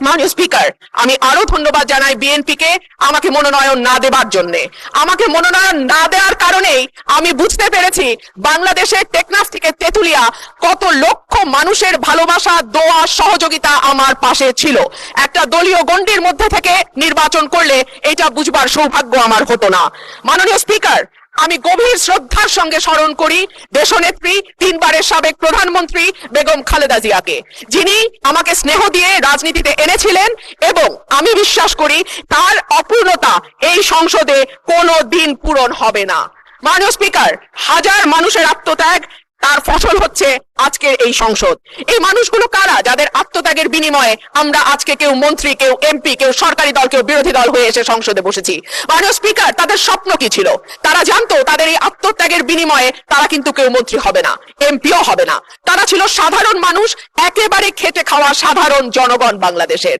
মাননীয় স্পিকার, আমি আরো ধন্যবাদ জানাই বিএনপি কে আমাকে মনোনয়ন না দেবার জন্য। আমাকে মনোনয়ন না দেওয়ার কারণেই আমি বুঝতে পেরেছি বাংলাদেশের টেকনাফ থেকে তেতুলিয়া কত লক্ষ মানুষের ভালোবাসা, দোয়া, সহযোগিতা আমার পাশে ছিল। একটা দলীয় গণ্ডির মধ্যে থেকে নির্বাচন করলে এটা বুঝবার সৌভাগ্য আমার হতো না। মাননীয় স্পিকার, আমি গভীর শ্রদ্ধার সঙ্গে স্মরণ করি দেশনেত্রী, 3 বারের সাবেক প্রধানমন্ত্রী বেগম খালেদা জিয়াকে, যিনি আমাকে স্নেহ দিয়ে রাজনীতিতে এনেছিলেন এবং আমি বিশ্বাস করি তার অপূর্ণতা এই সংসদে কোনো দিন পূরণ হবে না। মাননীয় স্পিকার, হাজার মানুষের আত্মত্যাগ, তার ফসল হচ্ছে আজকের এই সংসদ। এই মানুষগুলো কারা যাদের আত্মত্যাগের বিনিময়ে আমরা আজকে কেউ মন্ত্রী, কেউ এমপি, কেউ সরকারি দল, কেউ বিরোধী দল হয়ে এসে সংসদে বসেছি? মাননীয় স্পিকার, তাদের স্বপ্ন কি ছিল? তারা জানতো তাদের এই আত্মত্যাগের বিনিময়ে তারা কিন্তু কেউ মন্ত্রী হবে না, এমপিও হবে না। তারা ছিল সাধারণ মানুষ, একেবারে খেটে খাওয়া সাধারণ জনগণ বাংলাদেশের।